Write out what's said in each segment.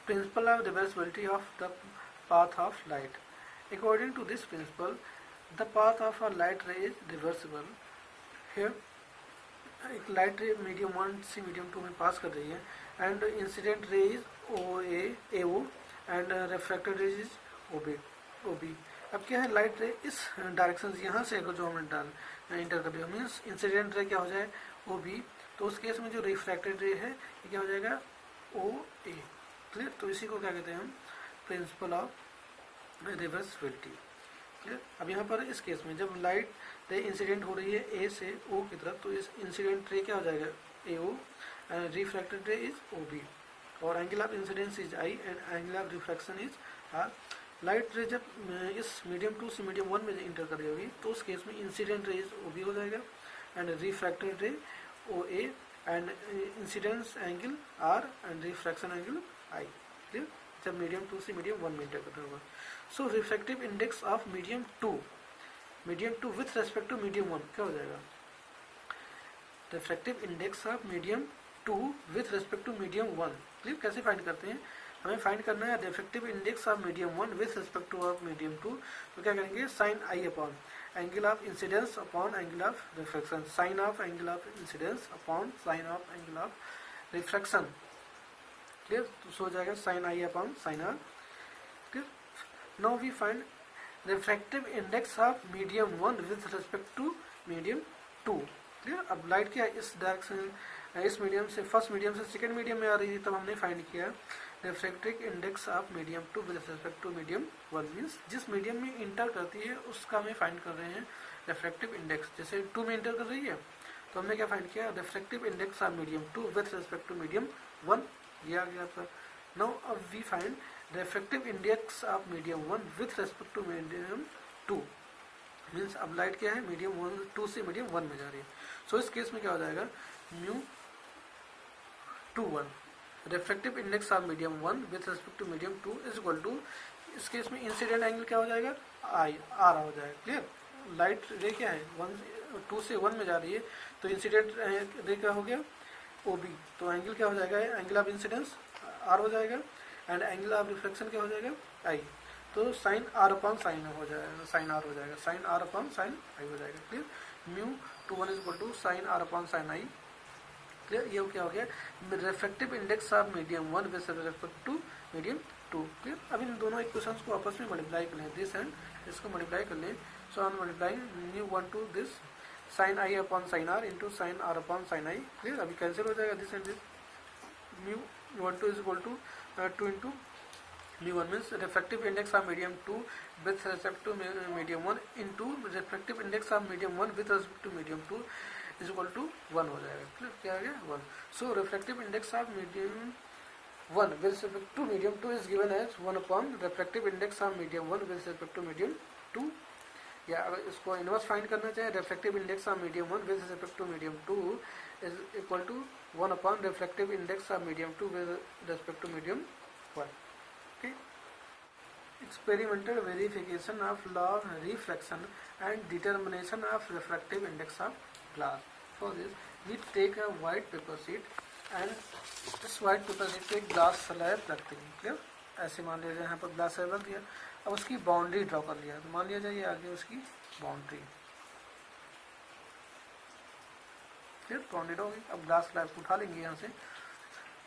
principle of reversibility of the path of light. According to this principle, the path of a light ray is reversible. Here, एक light रे medium 1 से medium 2 में पास कर रही है and incident ray is AO and refracted रे is OB. अब क्या है, लाइट रे इस डायरेक्शन से यहाँ से अगर जो हमने इंटर कर दिया मीन्स इंसिडेंट रे क्या हो जाए OB, तो उस केस में जो रिफ्रैक्टेड रे है ये क्या हो जाएगा OA. क्लियर. तो इसी को क्या कहते हैं हम, प्रिंसिपल ऑफ रिवर्सिबिलिटी. क्लियर. अब यहाँ पर इस केस में जब लाइट रे इंसिडेंट हो रही है A से O की तरफ, तो इस इंसिडेंट रे क्या हो जाएगा AO एंड रिफ्रैक्टेड रे इज OB और angle of incidence is I and angle of refraction is R. Light रे जब इस मीडियम 2 से मीडियम 1 में इंटर कर रही होगी तो उस केस में इंसिडेंट रे इज OB हो जाएगा and refracted ray OA and incidence angle R and refraction angle I. Clear. जब मीडियम 2 से मीडियम 1 में इंटर कर रहा होगा. So refractive index of medium 2 with respect to medium 1 क्या हो जाएगा, refractive index of medium 2 with respect to medium 1. Clear. कैसे फाइंड करते हैं, हमें फाइंड करना है refractive index of medium 1 with respect to of medium 2. तो क्या करेंगे, sine I upon angle of incidence upon angle of refraction, sine of angle of incidence upon sine of angle of refraction. Clear. तो so हो जाएगा sine I upon sine R. Clear. Now we find refractive index of medium 1 with respect to medium 2. Clear. अब light क्या इस direction इस medium से first medium से second medium में आ रही थी, तब हमने फाइंड किया refractive index of medium 2 with respect to medium 1 means जिस मीडियम में इंटर करती है उसका हमें फाइंड कर रहे हैं रिफ्रैक्टिव इंडेक्स. जैसे 2 में इंटर कर रही है तो हमने क्या फाइंड किया, refractive index of medium 2 with respect to medium 1. ये आ गया आपका. नाउ अब we find refractive index of medium 1 with respect to medium 2 means अब लाइट क्या है मीडियम 2 से मीडियम 1 में जा रही है. सो इस केस में क्या हो जाएगा, mu 2 1 refractive index of medium 1 with respect to medium 2 is equal to, इस केस में इंसिडेंट एंगल क्या हो जाएगा I R हो जाएगा. क्लियर. लाइट रे क्या है 2 से 1 में जा रही है तो इंसिडेंट रे क्या हो गया OB, तो एंगल क्या हो जाएगा, एंगल ऑफ इंसिडेंस R हो जाएगा एंड एंगल ऑफ रिफ्लेक्शन क्या हो जाएगा I. तो साइन R अपॉन साइन हो जाएगा, साइन R हो जाएगा, sine R upon sine I हो जाएगा. Clear. Mu 2 1 is equal to sine R upon sine I. Clear. ये क्या हो गया, refractive index of medium 1 with respect to medium 2. Clear. अब इन दोनों इक्वेशंस को आपस में मल्टीप्लाई कर लें, दिस एंड इसको मल्टीप्लाई कर लें. So on multiplying mu 1 to this sine I upon sine R into sine R upon sine I. Clear. अभी कैंसिल हो जाएगा this and this. Mu 1 2 is equal to 2 into mu 1 means refractive index of medium 2 with respect to medium 1 into refractive index of medium 1 with respect to medium 2 is equal to 1 हो जाएगा. Clear. क्या आ गया 1. So refractive index of medium 1 with respect to medium 2 is given as 1 upon refractive index of medium 1 with respect to medium 2. या अगर इसको inverse find करना चाहे, refractive index of medium 1 with respect to medium 2 is equal to 1 upon refractive index of medium 2 with respect to medium 1. Okay. Experimental verification of law of refraction and determination of refractive index of glass. For this, we take a white paper sheet and this white paper sheet पे glass slab रखते हैं. Clear. ऐसे मान लीजिए यहाँ पर glass slab रख दिया, अब उसकी बाउंड्री ड्रॉ कर लिया, तो मान लिया जाए आगे उसकी बाउंड्री. फिर बाउंड्री ड्रॉ होगी. अब ग्लास स्लैब को उठा लेंगे, यहाँ से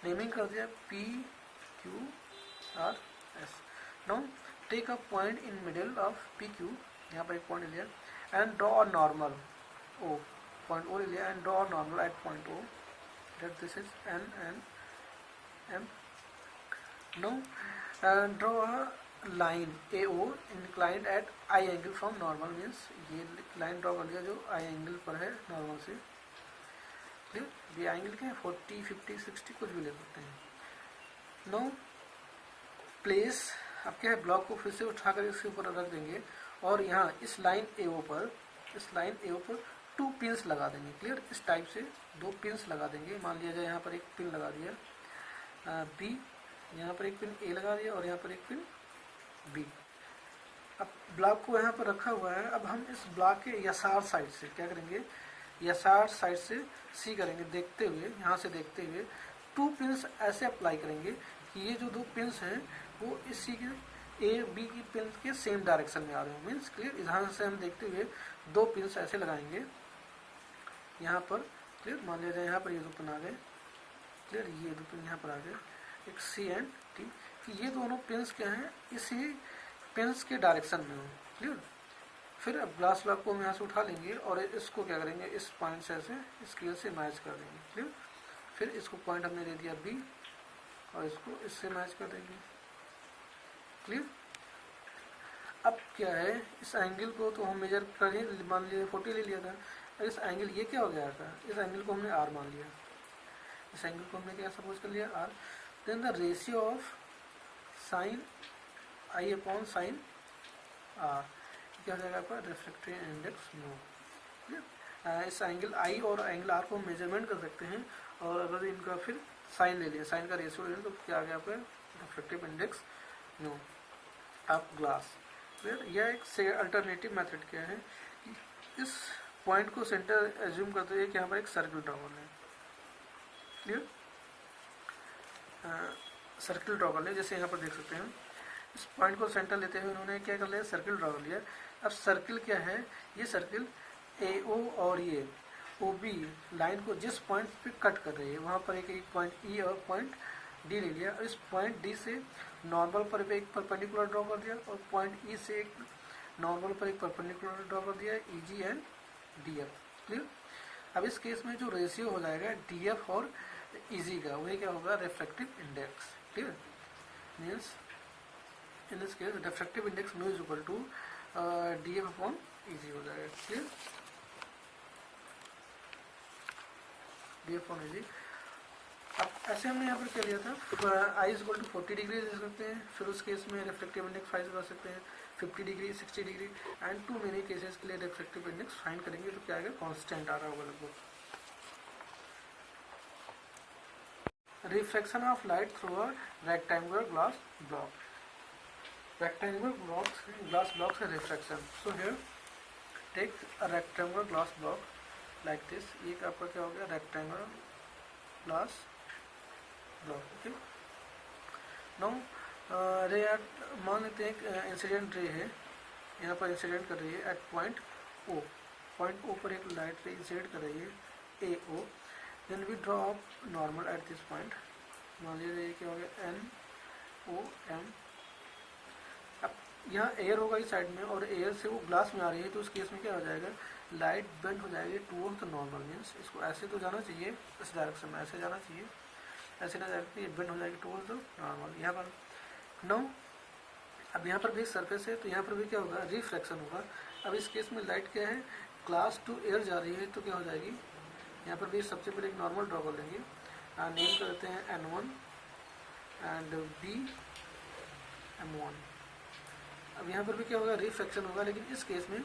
नेमिंग कर दिया PQ S. Now take a point in middle of PQ, यहाँ पर एक पॉइंट लिया and draw a normal O, point O लिया and draw a normal at point O, that this is N and M. Now draw a line AO inclined at I angle from normal means ये line draw कर लिया जो I angle पर है normal से. Clear. ये angle क्या है 40 50 60 कुछ भी ले सकते हैं. Now प्लेस, अब क्या है ब्लॉक को फिर से उठाकर इसके ऊपर रख देंगे और यहाँ इस लाइन AO पर 2 पिंस लगा देंगे. क्लियर. इस टाइप से 2 पिंस लगा देंगे. मान लिया जाए यहाँ पर एक पिन लगा दिया B, यहाँ पर एक पिन A लगा दिया और यहाँ पर एक पिन B. अब ब्लॉक को यहाँ पर रखा हुआ है. अब हम इस ब्लॉक के यसार साइड से क्या करेंगे, यसार साइड से C करेंगे, देखते हुए यहाँ से देखते हुए 2 पिंस ऐसे अप्लाई करेंगे कि ये जो दो पिंस हैं वो इसी के ए बी की पिन के सेम डायरेक्शन में आ रहे हैं। मीन्स क्लियर, इधर से हम देखते हुए दो पिंस ऐसे लगाएंगे यहाँ पर। क्लियर, मान लिया जाए यहाँ पर ये दो पिन आ गए। क्लियर, ये दो पिन यहाँ पर आ गए, एक सी एंड टी, कि ये दोनों पिंस क्या हैं, इसी पिंस के डायरेक्शन में हो। क्लियर, फिर अब ग्लास ब्लॉक को हम यहाँ से उठा लेंगे और इसको क्या करेंगे, इस पॉइंट से ऐसे स्केल से मैच कर देंगे। क्लियर, फिर इसको पॉइंट हमने दे दिया बी और इसको इससे मैच कर देंगे। क्लियर, अब क्या है, इस एंगल को तो हम मेजर करें, मान लिया 40 ले लिया था, और इस एंगल ये क्या हो गया था, इस एंगल को हमने आर मान लिया, इस एंगल को हमने क्या सपोज कर लिया R. Then the ratio of sine I upon sine R क्या हो जाएगा आपका, रिफ्रैक्टिव इंडेक्स नो। क्लियर, इस एंगल आई और एंगल आर को हम मेजरमेंट कर सकते हैं, और अगर इनका फिर साइन ले लिया, साइन का रेशियो ले लिया, तो क्या आ गया आपका refractive index no of glass. Clear, यह एक अल्टरनेटिव मेथड क्या है, इस पॉइंट को सेंटर एज्यूम करते हुए कि यहाँ पर एक सर्किल ड्रॉ करना है। क्लियर, सर्किल ड्रॉ कर लिया, जैसे यहाँ पर देख सकते हैं इस पॉइंट को सेंटर लेते हुए उन्होंने क्या कर लिया, सर्किल ड्रॉ कर लिया। अब सर्किल क्या है, ये सर्किल ए ओ और ये ओ बी लाइन को जिस पॉइंट पे कट कर रही है वहाँ पर एक पॉइंट ई और पॉइंट डी ले लिया, और इस पॉइंट डी से नॉर्मल पर एक परपेंडिकुलर ड्रॉ कर दिया, और पॉइंट ई से एक नॉर्मल पर एक परपेंडिकुलर ड्रॉ कर दिया, ई जी एंड डी एफ। क्लियर, अब इस केस में जो रेशियो हो जाएगा डी एफ और ई जी का, वही क्या होगा, refractive index. Clear, means in this case refractive index mu is equal to D F upon E G हो जाएगा। Clear, D F upon E G. अब ऐसे हमने यहाँ पर क्या लिया था, I is equal to 40 degree दे सकते हैं, फिर उस केस में रिफ्रैक्टिव इंडेक्स 5 कर सकते हैं, 50 degree 60 degree, and to many cases के लिए रिफ्रैक्टिव इंडेक्स फाइंड करेंगे तो क्या आएगा, कांस्टेंट आ रहा होगा लगभग। Reflection of light through a rectangular glass block, rectangular glass block से reflection. So here take a rectangular glass block like this, ये आपका क्या हो गया, rectangular glass block. Okay, now ray at, मान लेते हैं इंसिडेंट रे है, यहाँ पर इंसिडेंट कर रही है at point O, point O पर एक लाइट रे इंसिडेंट कर रही है A O, then we draw up normal at this point, मान लीजिए क्या हो गया एन ओ एम। अब यहाँ एयर होगा इस साइड में और एयर से वो ग्लास में आ रही है, तो उस केस में क्या हो जाएगा, लाइट बेंड हो जाएगी टूवर्ड्स द नॉर्मल, मीन्स इसको ऐसे तो जाना चाहिए, इस डायरेक्शन में ऐसे जाना चाहिए, ऐसे ना जाकर ये बेंड हो जाएगी टूवर्ड्स द नॉर्मल। यहाँ पर नो, अब यहाँ पर भी सरफेस है तो यहाँ पर भी क्या होगा, रिफ्रैक्शन होगा। अब इस केस में लाइट क्या है, ग्लास टू एयर जा रही है, तो क्या हो जाएगी, यहाँ पर भी सबसे पहले एक नॉर्मल ड्रॉ कर लेंगे, नेम कर देते हैं N1 एंड B M1। अब यहाँ पर भी क्या होगा, रिफ्रैक्शन होगा, लेकिन इस केस में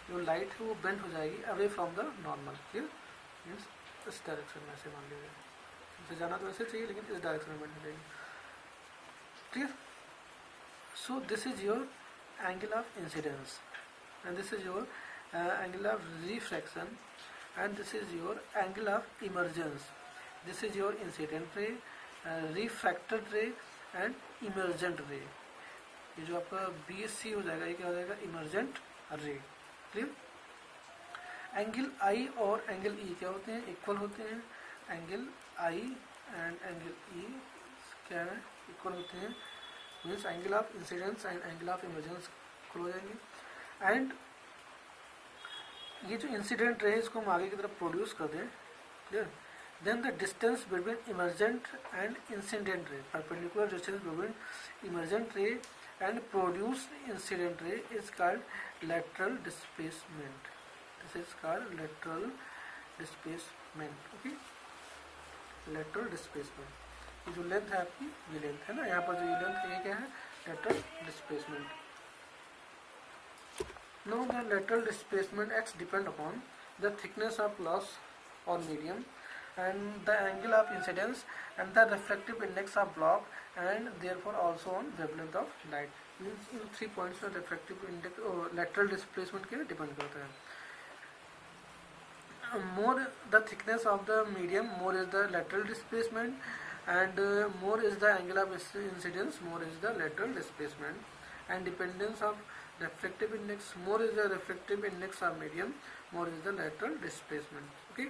जो लाइट है वो बेंड हो जाएगी away from the normal. Clear, means इस डायरेक्शन में ऐसे मान लीजिए, इसे जाना तो ऐसे चाहिए लेकिन इस डायरेक्शन में बेंड हो जाएगी। Clear, so this is your angle of incidence and this is your angle of refraction and this is your angle of emergence. This is your incident ray, refracted ray and emergent ray. ये जो आपका BSC हो जाएगा, ये क्या हो जाएगा, emergent ray. Clear, angle I और एंगल E क्या होते हैं, इक्वल होते हैं। Angle I and angle E क्या है, इक्वल होते हैं, means angle of incidence and angle of emergence equal हो जाएंगे। एंड ये जो इंसिडेंट रे इसको हम आगे की तरफ प्रोड्यूस कर दें। Clear, then the distance between emergent and incident ray, perpendicular distance between emergent ray and produced incident ray is called lateral displacement. This is called lateral displacement. Okay, lateral displacement, ये जो length है आपकी, ये length है ना, यहाँ पर जो ये लेंथ है ये क्या है, lateral displacement. Know the lateral displacement x depend upon the thickness of glass और medium and the angle of incidence and the refractive index of block and therefore also on wavelength of light. Means in 3 points पर refractive index और lateral displacement के depend करता है। More the thickness of the medium, more is the lateral displacement, and more is the angle of incidence, more is the lateral displacement. And dependence of refractive index, more is the refractive index of medium, more is the lateral displacement. Okay.